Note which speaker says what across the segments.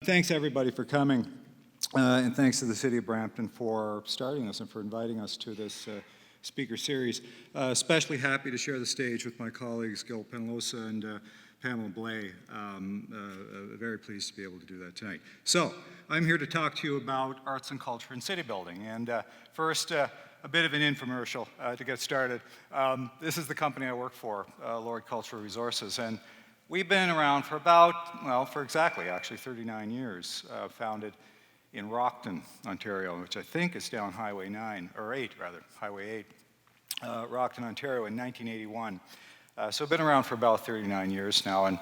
Speaker 1: Thanks everybody for coming, and thanks to the City of Brampton for starting this and for inviting us to this speaker series. Especially happy to share the stage with my colleagues Gil Penalosa and Pamela Blay. Very pleased to be able to do that tonight. So, I'm here to talk to you about arts and culture and city building. And first, a bit of an infomercial to get started. This is the company I work for, Lourdes Cultural Resources. And we've been around for about, well, for exactly, actually, 39 years. Founded in Rockton, Ontario, which I think is down Highway 9, or 8, rather, Highway 8, Rockton, Ontario in 1981. So I've been around for about 39 years now. And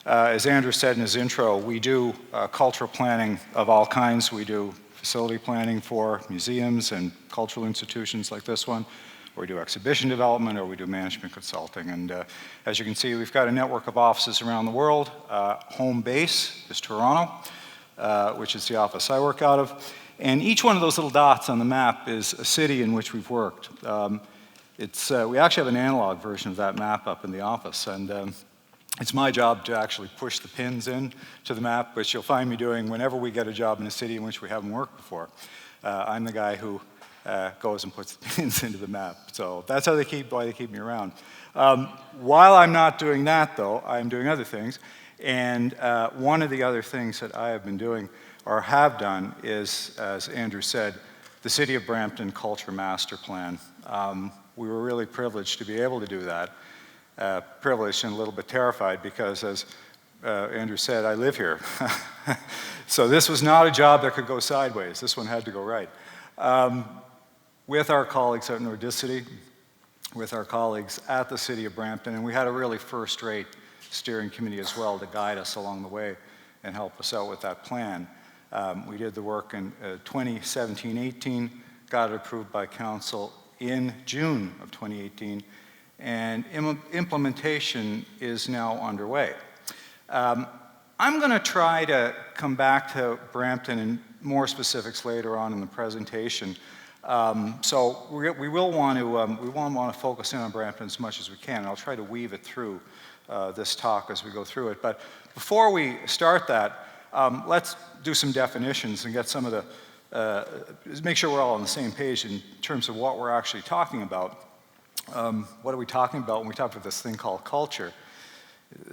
Speaker 1: as Andrew said in his intro, we do cultural planning of all kinds. We do facility planning for museums and cultural institutions like this one, or we do exhibition development, or we do management consulting. And as you can see, we've got a network of offices around the world. Home base is Toronto, which is the office I work out of. And each one of those little dots on the map is a city in which we've worked. We actually have an analog version of that map up in the office. And it's my job to actually push the pins in to the map, which you'll find me doing whenever we get a job in a city in which we haven't worked before. I'm the guy who goes and puts the pins into the map. So that's how why they keep me around. While I'm not doing that, though, I'm doing other things. And one of the other things that I have been doing, or have done, is, as Andrew said, the City of Brampton Culture Master Plan. We were really privileged to be able to do that. Privileged and a little bit terrified because, as Andrew said, I live here. So this was not a job that could go sideways. This one had to go right. With our colleagues at Nordicity, with our colleagues at the City of Brampton, and we had a really first-rate steering committee as well to guide us along the way and help us out with that plan. We did the work in 2017-18, got it approved by Council in June of 2018, and implementation is now underway. I'm going to try to come back to Brampton in more specifics later on in the presentation. So we will want to focus in on Brampton as much as we can. And I'll try to weave it through this talk as we go through it. But before we start that, let's do some definitions and get some of the, make sure we're all on the same page in terms of what we're actually talking about. What are we talking about when we talk about this thing called culture?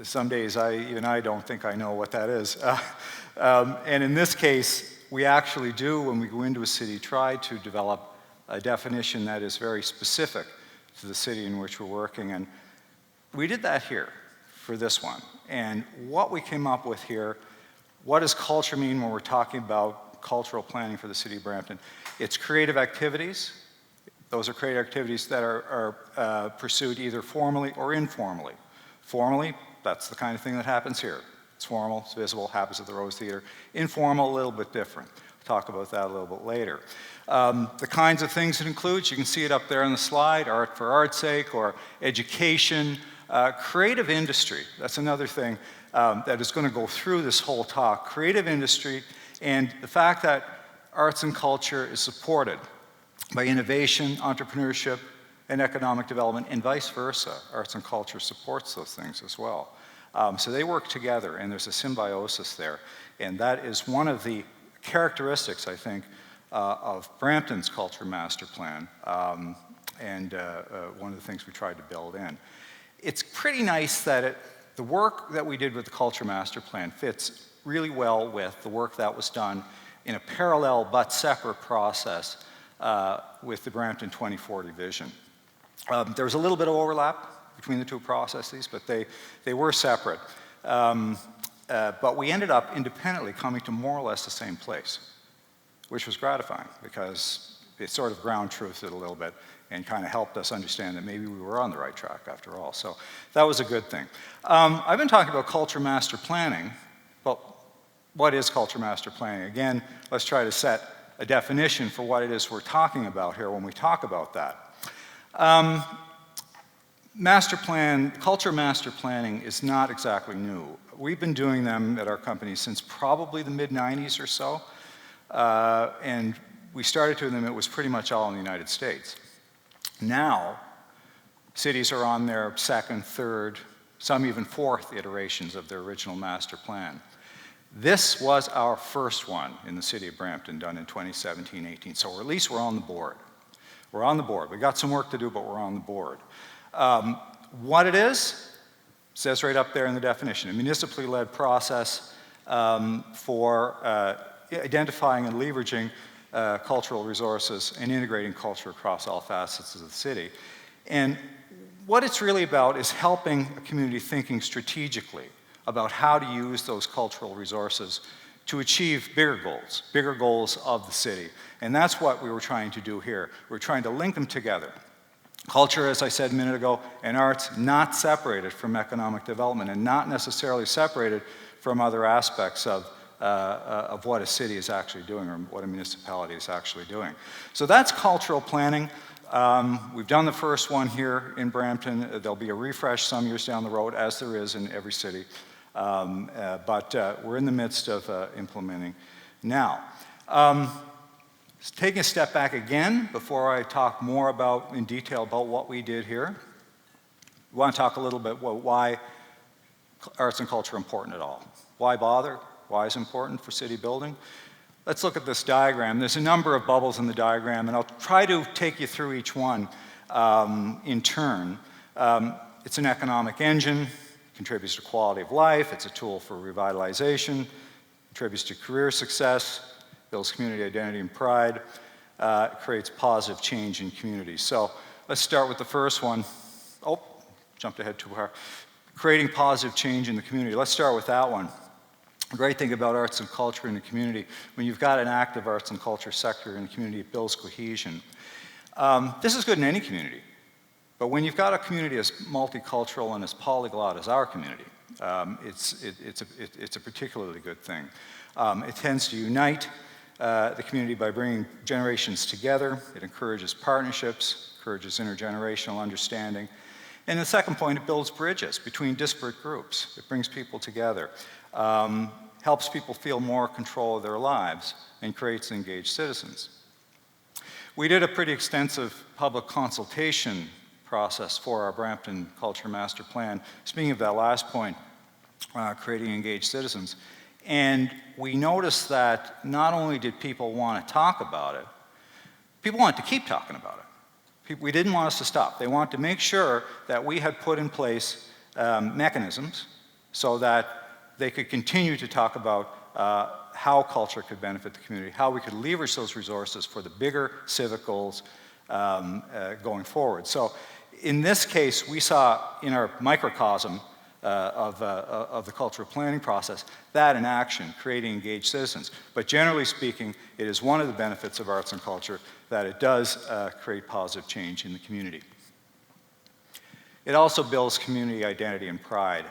Speaker 1: Some days even I don't think I know what that is. And in this case, we actually do, when we go into a city, try to develop a definition that is very specific to the city in which we're working. And we did that here for this one. And what we came up with here, what does culture mean when we're talking about cultural planning for the City of Brampton? It's creative activities. Those are creative activities that are pursued either formally or informally. Formally, that's the kind of thing that happens here. It's formal, it's visible, happens at the Rose Theatre. Informal, a little bit different. We'll talk about that a little bit later. The kinds of things it includes, you can see it up there on the slide, art for art's sake, or education, creative industry. That's another thing that is going to go through this whole talk. Creative industry, and the fact that arts and culture is supported by innovation, entrepreneurship, and economic development, and vice versa. Arts and culture supports those things as well. So they work together, and there's a symbiosis there. And that is one of the characteristics, I think, of Brampton's Culture Master Plan, and one of the things we tried to build in. It's pretty nice that the work that we did with the Culture Master Plan fits really well with the work that was done in a parallel but separate process with the Brampton 2040 vision. There was a little bit of overlap between the two processes, but they were separate. But we ended up independently coming to more or less the same place, which was gratifying because it sort of ground truthed it a little bit and kind of helped us understand that maybe we were on the right track after all. So that was a good thing. I've been talking about culture master planning, but what is culture master planning? Again, let's try to set a definition for what it is we're talking about here when we talk about that. Culture master planning is not exactly new. We've been doing them at our company since probably the mid-90s or so. And we started doing them, it was pretty much all in the United States. Now, cities are on their second, third, some even fourth iterations of their original master plan. This was our first one in the city of Brampton, done in 2017-18. So at least we're on the board. We're on the board. We got some work to do, but we're on the board. What it is, says right up there in the definition, a municipally led process for identifying and leveraging cultural resources and integrating culture across all facets of the city. And what it's really about is helping a community thinking strategically about how to use those cultural resources to achieve bigger goals of the city. And that's what we were trying to do here. We're trying to link them together. Culture, as I said a minute ago, and arts not separated from economic development and not necessarily separated from other aspects of what a city is actually doing or what a municipality is actually doing. So that's cultural planning. We've done the first one here in Brampton. There'll be a refresh some years down the road, as there is in every city. But we're in the midst of implementing now. Taking a step back again before I talk more in detail about what we did here, we want to talk a little bit about why arts and culture are important at all. Why bother? Why is it important for city building? Let's look at this diagram. There's a number of bubbles in the diagram, and I'll try to take you through each one in turn. It's an economic engine, contributes to quality of life, it's a tool for revitalization, contributes to career success, builds community identity and pride, creates positive change in communities. So let's start with the first one. Oh, jumped ahead too far. Creating positive change in the community. Let's start with that one. The great thing about arts and culture in the community, when you've got an active arts and culture sector in the community, it builds cohesion. This is good in any community. But when you've got a community as multicultural and as polyglot as our community, it's a particularly good thing. It tends to unite the community by bringing generations together. It encourages partnerships, encourages intergenerational understanding. And the second point, it builds bridges between disparate groups. It brings people together, helps people feel more control of their lives, and creates engaged citizens. We did a pretty extensive public consultation process for our Brampton Culture Master Plan. Speaking of that last point, creating engaged citizens, and we noticed that not only did people want to talk about it, people wanted to keep talking about it. We didn't want us to stop. They wanted to make sure that we had put in place mechanisms so that they could continue to talk about how culture could benefit the community, how we could leverage those resources for the bigger civic goals going forward. So in this case, we saw in our microcosm of the cultural planning process that in action, creating engaged citizens. But generally speaking, it is one of the benefits of arts and culture that it does create positive change in the community. It also builds community identity and pride.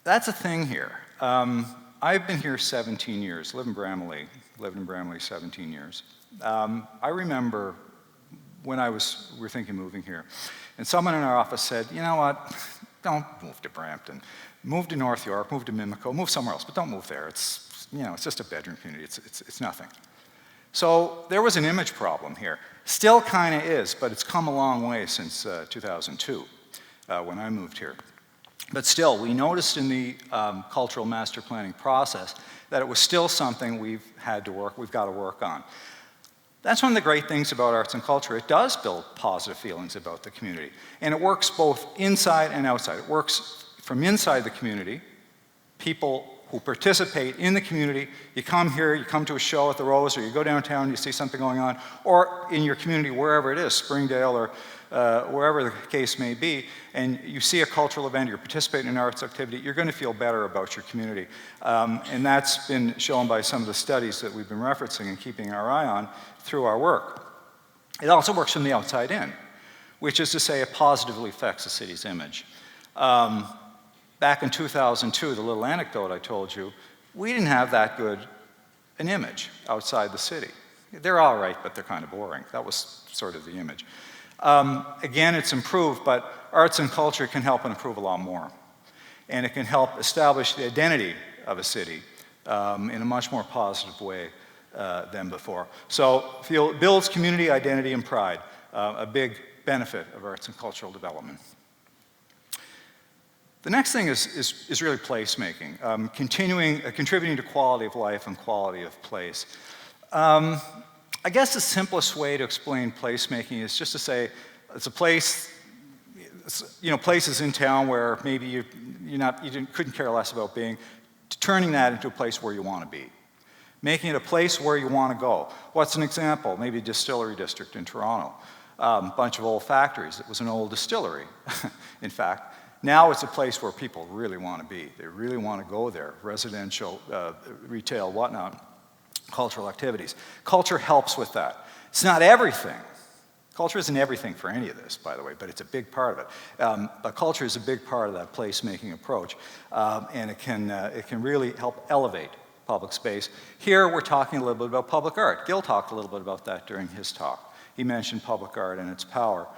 Speaker 1: That's a thing here. I've been here 17 years, lived in Bramalea 17 years. I remember when we were thinking of moving here, and someone in our office said, you know what, don't move to Brampton. Move to North York, move to Mimico, move somewhere else, but don't move there. It's just a bedroom community, it's nothing. So there was an image problem here. Still kind of is, but it's come a long way since 2002 when I moved here. But still, we noticed in the cultural master planning process that it was still something we've got to work on. That's one of the great things about arts and culture. It does build positive feelings about the community. And it works both inside and outside. It works from inside the community, people who participate in the community. You come here, you come to a show at the Rose, or you go downtown, you see something going on, or in your community, wherever it is, Springdale or wherever the case may be, and you see a cultural event, you're participating in an arts activity, you're going to feel better about your community. And that's been shown by some of the studies that we've been referencing and keeping our eye on through our work. It also works from the outside in, which is to say it positively affects the city's image. Back in 2002, the little anecdote I told you, we didn't have that good an image outside the city. They're all right, but they're kind of boring. That was sort of the image. Again, it's improved, but arts and culture can help improve a lot more. And it can help establish the identity of a city in a much more positive way than before. So it builds community identity and pride, a big benefit of arts and cultural development. The next thing is really placemaking, contributing to quality of life and quality of place. I guess the simplest way to explain placemaking is just to say it's a place, places in town where maybe you couldn't care less about being, turning that into a place where you want to be. Making it a place where you want to go. What's an example? Maybe a distillery district in Toronto. Bunch of old factories. It was an old distillery, in fact. Now it's a place where people really want to be. They really want to go there. Residential, retail, whatnot, cultural activities. Culture helps with that. It's not everything. Culture isn't everything for any of this, by the way, but it's a big part of it. But culture is a big part of that placemaking approach, and it can really help elevate public space. Here we're talking a little bit about public art. Gil talked a little bit about that during his talk. He mentioned public art and its power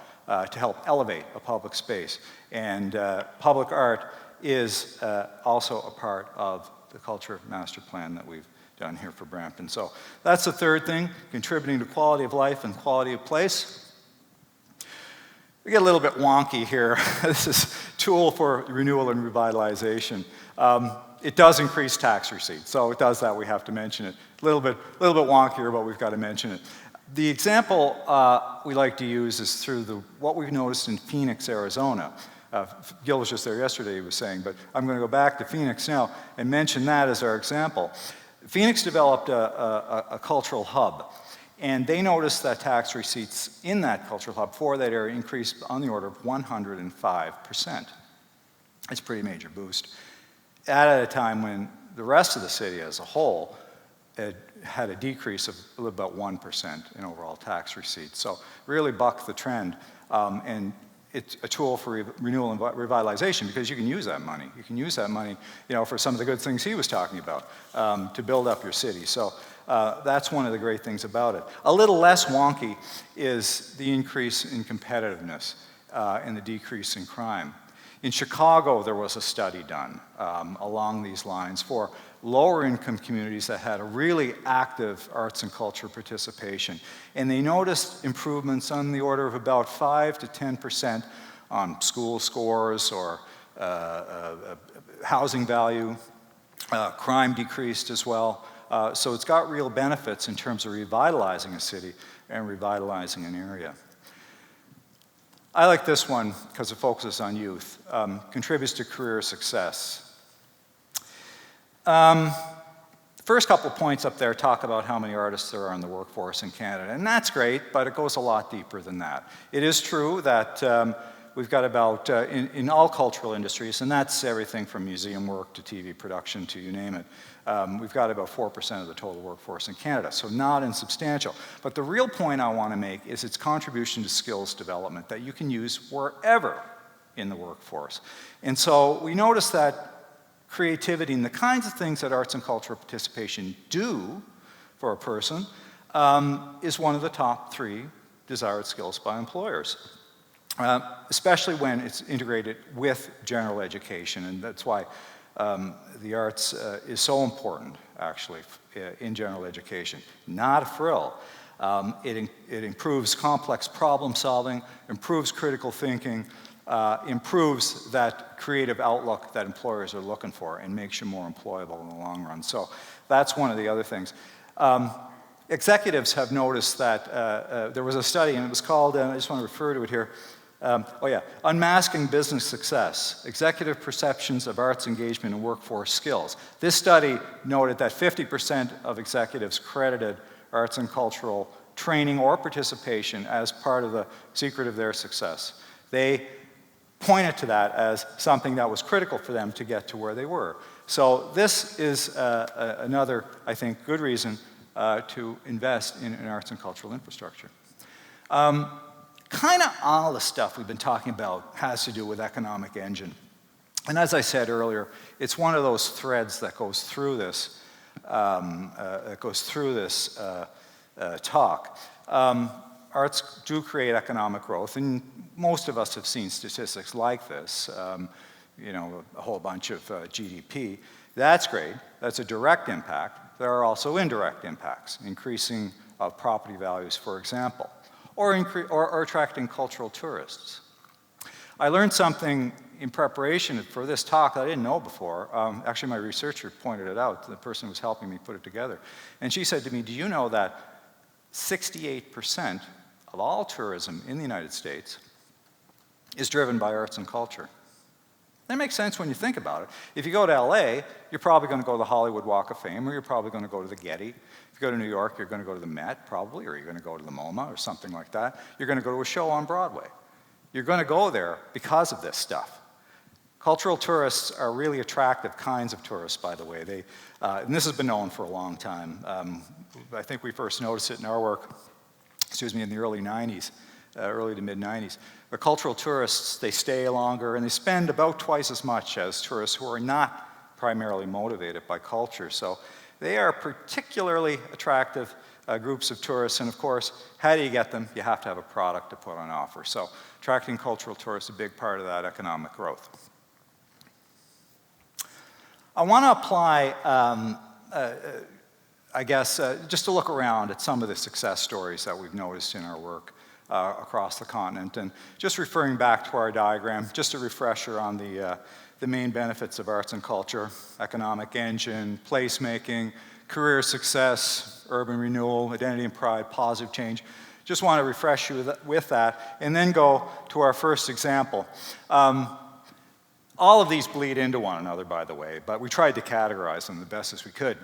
Speaker 1: to help elevate a public space. And public art is also a part of the culture master plan that we've done here for Brampton. So that's the third thing, contributing to quality of life and quality of place. We get a little bit wonky here. This is tool for renewal and revitalization. It does increase tax receipts, so it does that, we have to mention it. A little bit wonkier, but we've got to mention it. The example we like to use is through what we've noticed in Phoenix, Arizona. Gil was just there yesterday, he was saying, but I'm going to go back to Phoenix now and mention that as our example. Phoenix developed a cultural hub, and they noticed that tax receipts in that cultural hub for that area increased on the order of 105%. It's a pretty major boost. At a time when the rest of the city as a whole had a decrease of about 1% in overall tax receipts. So really bucked the trend, and it's a tool for renewal and revitalization because you can use that money. You can use that money, for some of the good things he was talking about, to build up your city. So that's one of the great things about it. A little less wonky is the increase in competitiveness and the decrease in crime. In Chicago, there was a study done along these lines for lower income communities that had a really active arts and culture participation. And they noticed improvements on the order of about 5 to 10% on school scores or housing value. Crime decreased as well. So it's got real benefits in terms of revitalizing a city and revitalizing an area. I like this one because it focuses on youth. Contributes to career success. First couple points up there talk about how many artists there are in the workforce in Canada, and that's great, but it goes a lot deeper than that. It is true that we've got about, in all cultural industries, and that's everything from museum work to TV production to you name it, we've got about 4% of the total workforce in Canada, so not insubstantial. But the real point I want to make is its contribution to skills development that you can use wherever in the workforce. And so we notice that creativity and the kinds of things that arts and cultural participation do for a person is one of the top 3 desired skills by employers, especially when it's integrated with general education. And that's why the arts is so important, actually, in general education. Not a frill. It improves complex problem solving, improves critical thinking, improves that creative outlook that employers are looking for and makes you more employable in the long run. So that's one of the other things. Executives have noticed that there was a study, and it was called, I just want to refer to it here, Unmasking Business Success, Executive Perceptions of Arts Engagement and Workforce Skills. This study noted that 50% of executives credited arts and cultural training or participation as part of the secret of their success. They pointed to that as something that was critical for them to get to where they were. So this is another, I think, good reason to invest in arts and cultural infrastructure. Kind of all the stuff we've been talking about has to do with economic engine. And as I said earlier, it's one of those threads that goes through this, talk. Arts do create economic growth, and most of us have seen statistics like this, a whole bunch of GDP. That's great. That's a direct impact. There are also indirect impacts, increasing of property values, for example, or attracting cultural tourists. I learned something in preparation for this talk that I didn't know before, actually my researcher pointed it out, the person who was helping me put it together. And she said to me, do you know that 68% of all tourism in the United States is driven by arts and culture? That makes sense when you think about it. If you go to LA, you're probably going to go to the Hollywood Walk of Fame, or you're probably going to go to the Getty. If you go to New York, you're going to go to the Met, probably, or you're going to go to the MoMA or something like that. You're going to go to a show on Broadway. You're going to go there because of this stuff. Cultural tourists are really attractive kinds of tourists, by the way. And this has been known for a long time. I think we first noticed it in our work, in the early 90s, early to mid-90s. The cultural tourists, they stay longer and they spend about twice as much as tourists who are not primarily motivated by culture. So they are particularly attractive groups of tourists, and of course, how do you get them? You have to have a product to put on offer. So attracting cultural tourists is a big part of that economic growth. I want to apply, just to look around at some of the success stories that we've noticed in our work across the continent. And just referring back to our diagram, just a refresher on the main benefits of arts and culture: economic engine, placemaking, career success, urban renewal, identity and pride, positive change. Just want to refresh you with that, and then go to our first example. All of these bleed into one another, by the way, but we tried to categorize them the best as we could.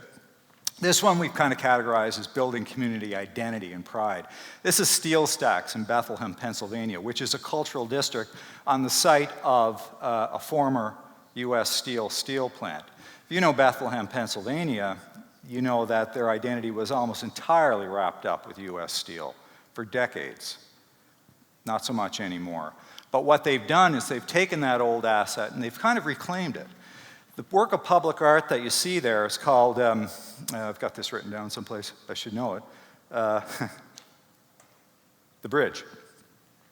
Speaker 1: This one we've kind of categorized as building community identity and pride. This is SteelStacks in Bethlehem, Pennsylvania, which is a cultural district on the site of a former U.S. steel plant. If you know Bethlehem, Pennsylvania, you know that their identity was almost entirely wrapped up with U.S. Steel for decades. Not so much anymore. But what they've done is they've taken that old asset and they've kind of reclaimed it. The work of public art that you see there is called, I've got this written down someplace, I should know it, the bridge.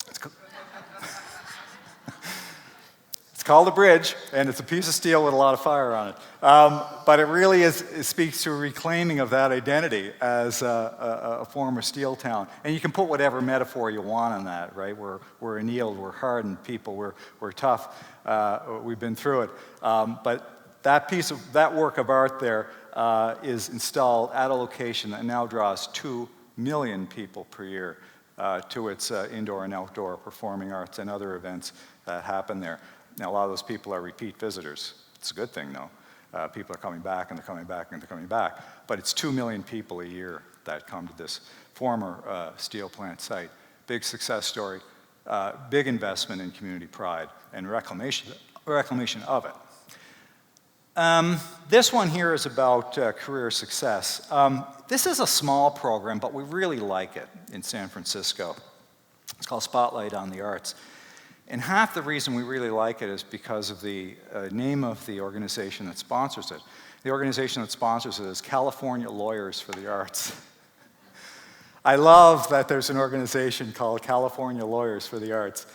Speaker 1: It's called the bridge, and it's a piece of steel with a lot of fire on it. But it really it speaks to a reclaiming of that identity as a former steel town. And you can put whatever metaphor you want on that, right? We're annealed, we're hardened people, we're tough, we've been through it. But that work of art there is installed at a location that now draws 2 million people per year to its indoor and outdoor performing arts and other events that happen there. Now, a lot of those people are repeat visitors. It's a good thing, though. People are coming back, and they're coming back, and they're coming back. But it's 2 million people a year that come to this former steel plant site. Big success story, big investment in community pride and reclamation of it. This one here is about career success. This is a small program, but we really like it in San Francisco. It's called Spotlight on the Arts. And half the reason we really like it is because of the name of the organization that sponsors it. The organization that sponsors it is California Lawyers for the Arts. I love that there's an organization called California Lawyers for the Arts.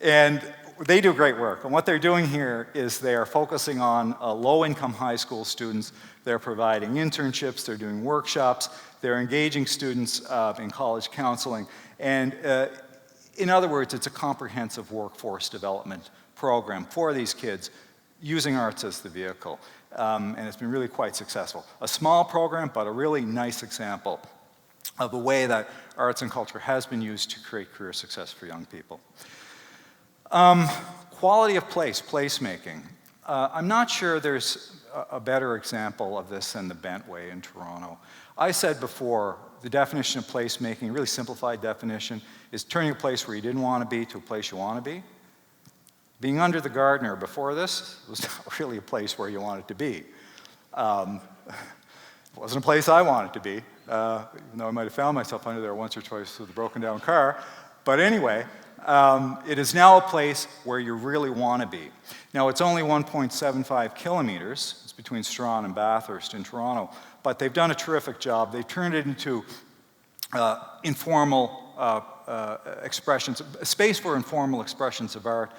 Speaker 1: And they do great work. And what they're doing here is they are focusing on low-income high school students. They're providing internships. They're doing workshops. They're engaging students in college counseling. And in other words, it's a comprehensive workforce development program for these kids using arts as the vehicle. And it's been really quite successful. A small program, but a really nice example of the way that arts and culture has been used to create career success for young people. Quality of placemaking. I'm not sure there's a better example of this than the Bentway in Toronto. I said before, the definition of placemaking, a really simplified definition, is turning a place where you didn't want to be to a place you want to be. Being under the Gardner before this was not really a place where you wanted to be. It wasn't a place I wanted to be, even though I might have found myself under there once or twice with a broken down car. But anyway, it is now a place where you really want to be. Now, it's only 1.75 kilometers. It's between Strawn and Bathurst in Toronto. But they've done a terrific job. They've turned it into informal expressions, a space for informal expressions of art.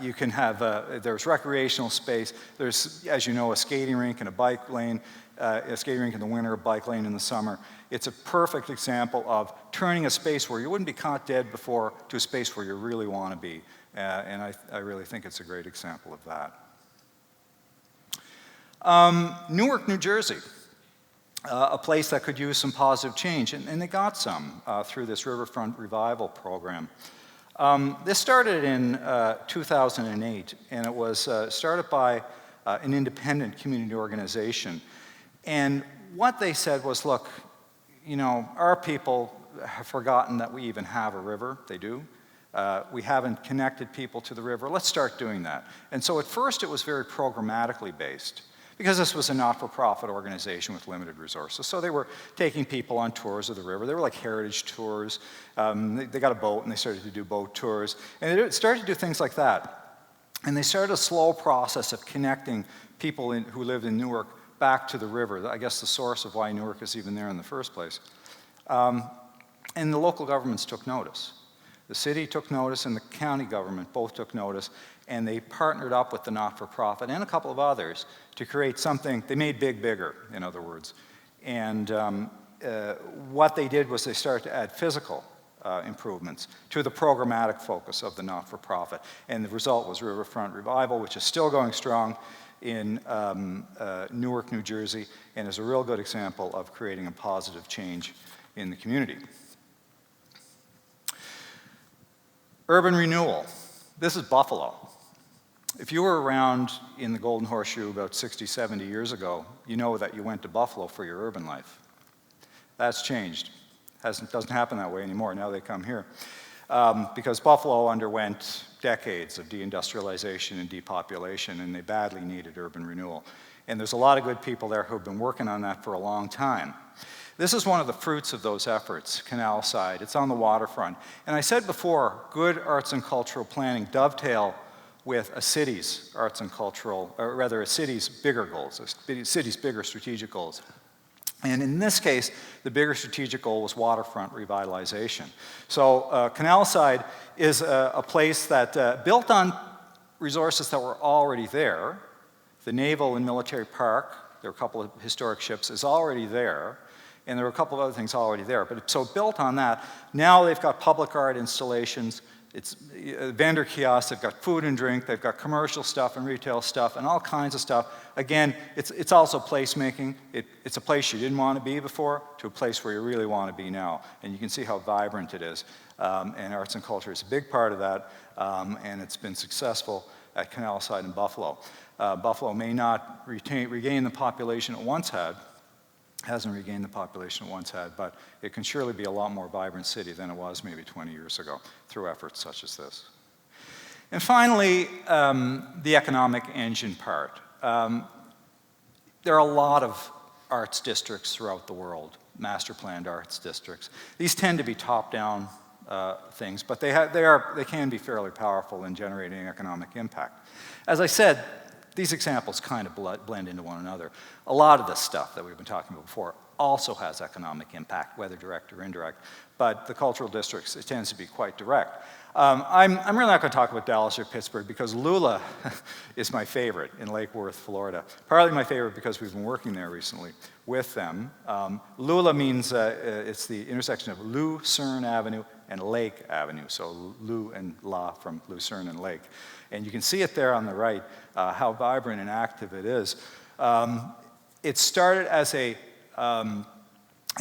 Speaker 1: You can have, there's recreational space. There's, as you know, a skating rink and a bike lane, a skating rink in the winter, a bike lane in the summer. It's a perfect example of turning a space where you wouldn't be caught dead before to a space where you really want to be. And I really think it's a great example of that. Newark, New Jersey, a place that could use some positive change, and they got some through this Riverfront Revival program. This started in 2008, and it was started by an independent community organization. And what they said was, look, you know, our people have forgotten that we even have a river. They do. We haven't connected people to the river. Let's start doing that. And so at first it was very programmatically based, because this was a not-for-profit organization with limited resources. So they were taking people on tours of the river. They were like heritage tours. They got a boat and they started to do boat tours. And they started to do things like that. And they started a slow process of connecting people who lived in Newark back to the river, I guess the source of why Newark is even there in the first place. And the local governments took notice. The city took notice and the county government both took notice, and they partnered up with the not-for-profit and a couple of others to create something. They made big bigger, in other words. And what they did was they started to add physical improvements to the programmatic focus of the not-for-profit. And the result was Riverfront Revival, which is still going strong in Newark, New Jersey, and is a real good example of creating a positive change in the community. Urban renewal. This is Buffalo. If you were around in the Golden Horseshoe about 60, 70 years ago, you know that you went to Buffalo for your urban life. That's changed. Doesn't happen that way anymore. Now they come here. Because Buffalo underwent decades of deindustrialization and depopulation, and they badly needed urban renewal. And there's a lot of good people there who've been working on that for a long time. This is one of the fruits of those efforts, Canal Side. It's on the waterfront. And I said before, good arts and cultural planning dovetail with a city's arts and cultural, or rather a city's bigger goals, a city's bigger strategic goals. And in this case, the bigger strategic goal was waterfront revitalization. So Canal Side is a place that built on resources that were already there. The Naval and Military Park, there were a couple of historic ships, is already there. And there were a couple of other things already there. But so built on that, now they've got public art installations, it's vendor kiosks, they've got food and drink, they've got commercial stuff and retail stuff and all kinds of stuff. Again, it's also placemaking. It's a place you didn't want to be before to a place where you really want to be now. And you can see how vibrant it is. And arts and culture is a big part of that, and it's been successful at Canal Side in Buffalo. Buffalo may not regain the population it once had, hasn't regained the population it once had, but it can surely be a lot more vibrant city than it was maybe 20 years ago through efforts such as this. And finally, the economic engine part. There are a lot of arts districts throughout the world, master planned arts districts. These tend to be top-down things, but they can be fairly powerful in generating economic impact. As I said, these examples kind of blend into one another. A lot of this stuff that we've been talking about before also has economic impact, whether direct or indirect, but the cultural districts, it tends to be quite direct. I'm really not going to talk about Dallas or Pittsburgh because Lula is my favorite in Lake Worth, Florida. Partly my favorite because we've been working there recently with them. Lula means it's the intersection of Lucerne Avenue and Lake Avenue, so Lu and La from Lucerne and Lake. And you can see it there on the right, how vibrant and active it is. It started as an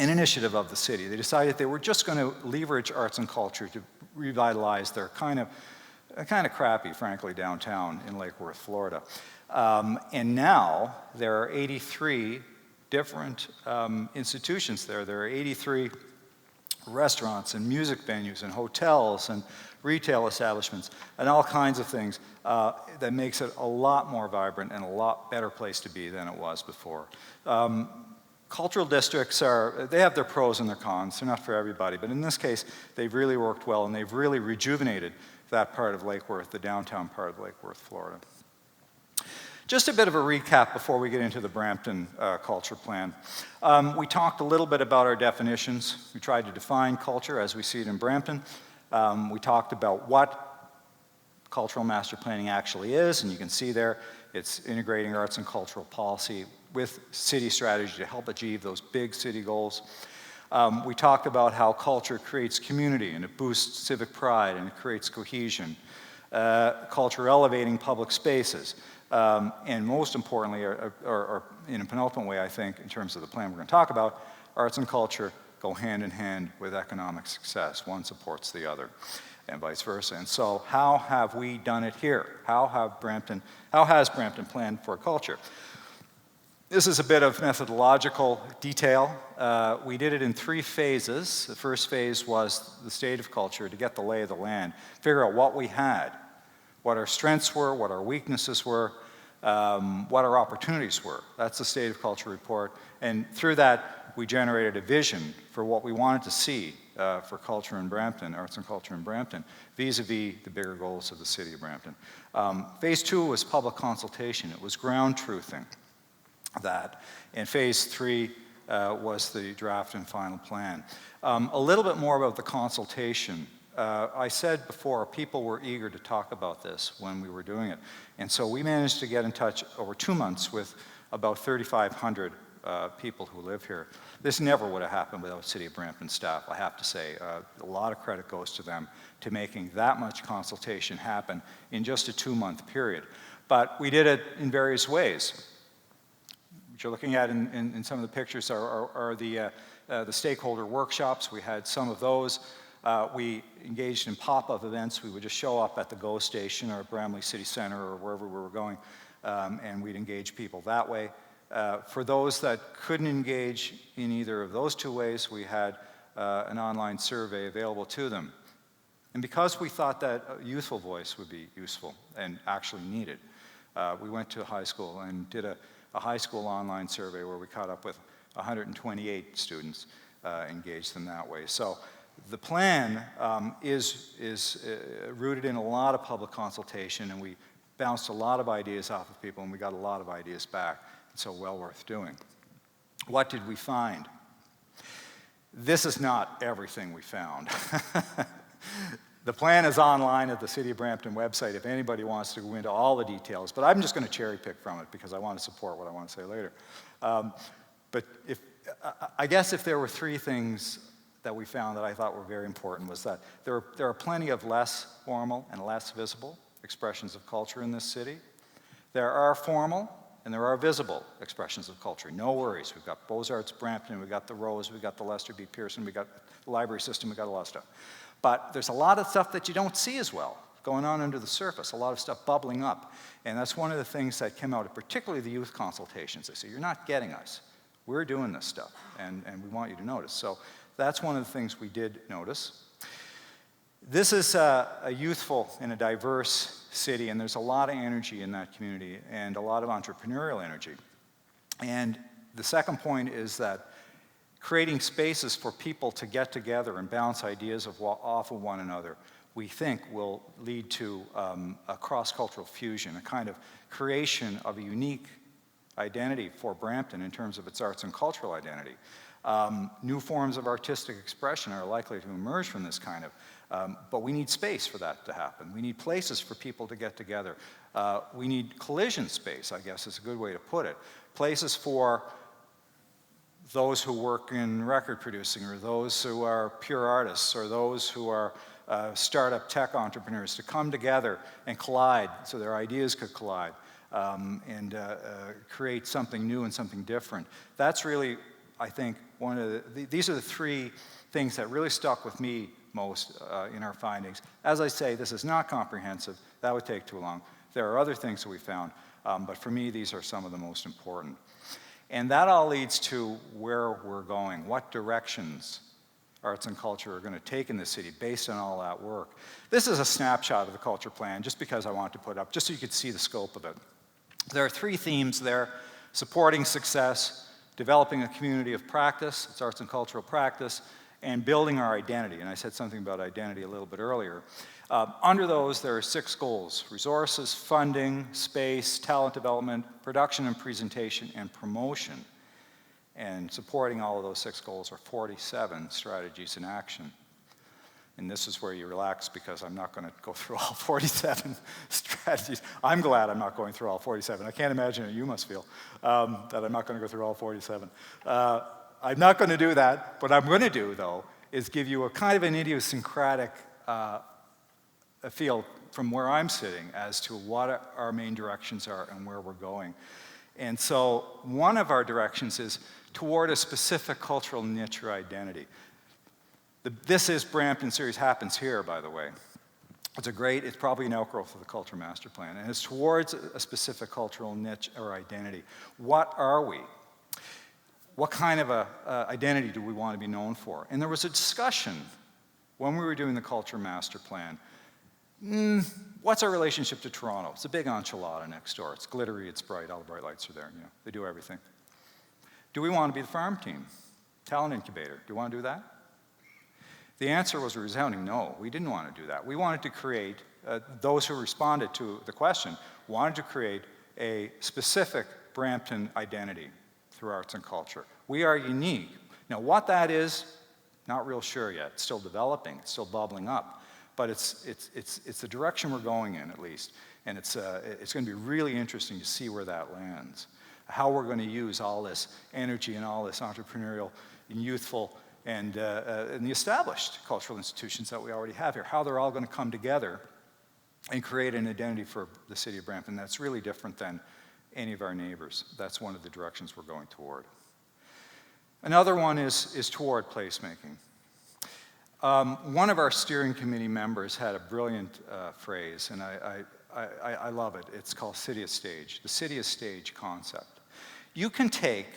Speaker 1: initiative of the city. They decided they were just going to leverage arts and culture to revitalize their kind of crappy, frankly, downtown in Lake Worth, Florida. And now there are 83 different institutions there. There are 83 restaurants and music venues and hotels and retail establishments and all kinds of things that makes it a lot more vibrant and a lot better place to be than it was before. Cultural districts they have their pros and their cons. They're not for everybody, but in this case, they've really worked well and they've really rejuvenated that part of Lake Worth, the downtown part of Lake Worth, Florida. Just a bit of a recap before we get into the Brampton Culture Plan. We talked a little bit about our definitions. We tried to define culture as we see it in Brampton. We talked about what cultural master planning actually is, and you can see there it's integrating arts and cultural policy with city strategy to help achieve those big city goals. We talked about how culture creates community and it boosts civic pride and it creates cohesion. culture elevating public spaces, and most importantly, or in a penultimate way, I think, in terms of the plan we're going to talk about, arts and culture go hand in hand with economic success. One supports the other, and vice versa. And so how have we done it here? How has Brampton planned for culture? This is a bit of methodological detail. We did it in 3 phases. The first phase was the state of culture, to get the lay of the land, figure out what we had, what our strengths were, what our weaknesses were, what our opportunities were. That's the state of culture report. And through that, we generated a vision for what we wanted to see for culture in Brampton, arts and culture in Brampton, vis-a-vis the bigger goals of the city of Brampton. Phase 2 was public consultation. It was ground truthing that. And phase 3 was the draft and final plan. A little bit more about the consultation. I said before, people were eager to talk about this when we were doing it. And so we managed to get in touch over 2 months with about 3,500 people who live here. This never would have happened without City of Brampton staff, I have to say. A lot of credit goes to them to making that much consultation happen in just a 2-month period. But we did it in various ways. What you're looking at in some of the pictures are the stakeholder workshops. We had some of those. We engaged in pop-up events. We would just show up at the GO station or Bramley City Center or wherever we were going, and we'd engage people that way. For those that couldn't engage in either of those 2 ways, we had an online survey available to them. And because we thought that a youthful voice would be useful and actually needed, we went to a high school and did a high school online survey where we caught up with 128 students, engaged them that way. So the plan is rooted in a lot of public consultation, and we bounced a lot of ideas off of people, and we got a lot of ideas back. So well worth doing. What did we find? This is not everything we found. The plan is online at the City of Brampton website if anybody wants to go into all the details, but I'm just going to cherry pick from it because I want to support what I want to say later. But I guess if there were 3 things that we found that I thought were very important, was that there are plenty of less formal and less visible expressions of culture in this city. There are formal and there are visible expressions of culture. No worries. We've got Beaux-Arts Brampton, we've got the Rose, we've got the Lester B. Pearson, we've got the library system, we've got a lot of stuff. But there's a lot of stuff that you don't see as well going on under the surface, a lot of stuff bubbling up. And that's one of the things that came out of particularly the youth consultations. They say, you're not getting us. We're doing this stuff, and we want you to notice. So that's one of the things we did notice. This is a youthful and a diverse city, and there's a lot of energy in that community and a lot of entrepreneurial energy. And the second point is that creating spaces for people to get together and bounce ideas off of one another, we think will lead to a cross-cultural fusion, a kind of creation of a unique identity for Brampton in terms of its arts and cultural identity. New forms of artistic expression are likely to emerge from this kind of, but we need space for that to happen. We need places for people to get together. We need collision space, I guess is a good way to put it. Places for those who work in record producing, or those who are pure artists, or those who are startup tech entrepreneurs to come together and collide so their ideas could collide and create something new and something different. That's really, I think, one of these are the 3 things that really stuck with me most in our findings. As I say, this is not comprehensive. That would take too long. There are other things that we found, but for me, these are some of the most important. And that all leads to where we're going, what directions arts and culture are going to take in the city based on all that work. This is a snapshot of the culture plan, just because I want to put it up, just so you could see the scope of it. There are 3 themes there: supporting success, developing a community of practice, it's arts and cultural practice, and building our identity. And I said something about identity a little bit earlier. Under those, there are 6 goals: resources, funding, space, talent development, production and presentation, and promotion. And supporting all of those 6 goals are 47 strategies in action. And this is where you relax, because I'm not going to go through all 47 strategies. I'm glad I'm not going through all 47. I can't imagine how you must feel that I'm not going to go through all 47. I'm not going to do that. What I'm going to do, though, is give you a kind of an idiosyncratic feel from where I'm sitting as to what our main directions are and where we're going. And so one of our directions is toward a specific cultural niche or identity. The This Is Brampton series happens here, by the way. It's probably an outgrowth of the Culture Master Plan, and it's towards a specific cultural niche or identity. What are we? What kind of identity do we want to be known for? And there was a discussion when we were doing the Culture Master Plan. What's our relationship to Toronto? It's a big enchilada next door. It's glittery, it's bright, all the bright lights are there. You know, they do everything. Do we want to be the farm team? Talent incubator, do you want to do that? The answer was a resounding no. We didn't want to do that. We wanted to create, those who responded to the question, wanted to create a specific Brampton identity through arts and culture. We are unique. Now what that is, not real sure yet. It's still developing, it's still bubbling up. But it's the direction we're going in, at least. And it's going to be really interesting to see where that lands. How we're going to use all this energy and all this entrepreneurial and youthful and the established cultural institutions that we already have here, how they're all going to come together and create an identity for the city of Brampton that's really different than any of our neighbors. That's one of the directions we're going toward. Another one is toward placemaking. One of our steering committee members had a brilliant phrase, and I love it. It's called city of stage, the city of stage concept. You can take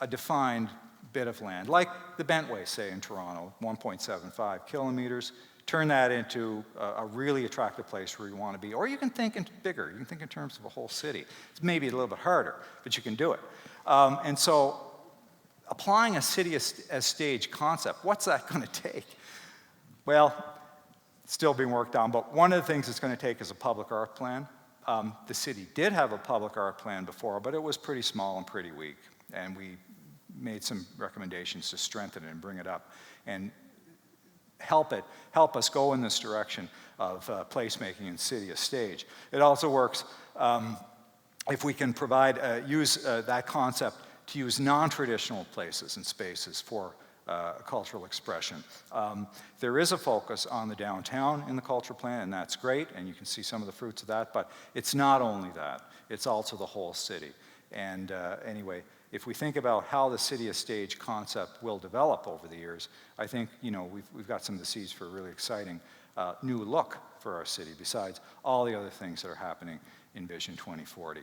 Speaker 1: a defined bit of land, like the Bentway, say, in Toronto, 1.75 kilometers, turn that into a really attractive place where you want to be. Or you can think bigger. You can think in terms of a whole city. It's maybe a little bit harder, but you can do it. And so applying a city as stage concept, what's that going to take? Well, it's still being worked on, but one of the things it's going to take is a public art plan. The city did have a public art plan before, but it was pretty small and pretty weak. And we made some recommendations to strengthen it and bring it up and help us go in this direction of placemaking and city as stage. It also works if we can use that concept to use non-traditional places and spaces for cultural expression. There is a focus on the downtown in the culture plan, and that's great, and you can see some of the fruits of that, but it's not only that, it's also the whole city. And anyway, if we think about how the city as stage concept will develop over the years, I think we've got some of the seeds for a really exciting new look for our city, besides all the other things that are happening in Vision 2040.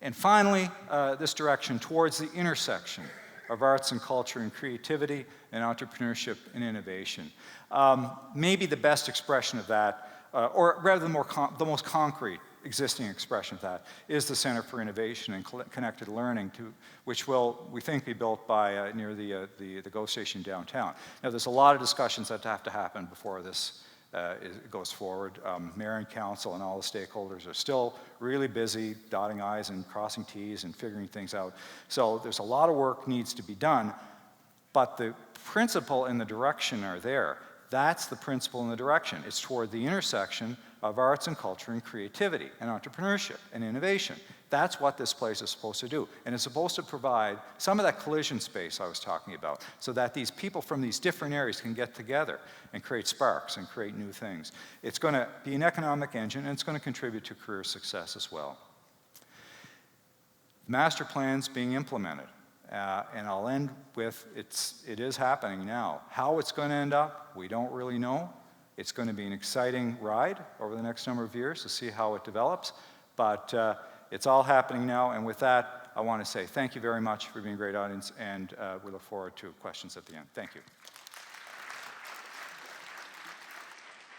Speaker 1: And finally, this direction towards the intersection of arts and culture and creativity and entrepreneurship and innovation. Maybe the best expression of that, or rather the most concrete existing expression of that, is the Center for Innovation and Connected Learning, which will, we think, be built by near the GO station downtown. Now, there's a lot of discussions that have to happen before this goes forward. Mayor and council and all the stakeholders are still really busy dotting I's and crossing T's and figuring things out. So there's a lot of work needs to be done, but the principle and the direction are there. That's the principle and the direction. It's toward the intersection of arts and culture and creativity and entrepreneurship and innovation. That's what this place is supposed to do. And it's supposed to provide some of that collision space I was talking about, so that these people from these different areas can get together and create sparks and create new things. It's going to be an economic engine, and it's going to contribute to career success as well. Master plan's being implemented. And I'll end with, it is happening now. How it's going to end up, we don't really know. It's going to be an exciting ride over the next number of years to see how it develops. But it's all happening now. And with that, I want to say thank you very much for being a great audience. And we look forward to questions at the end. Thank you.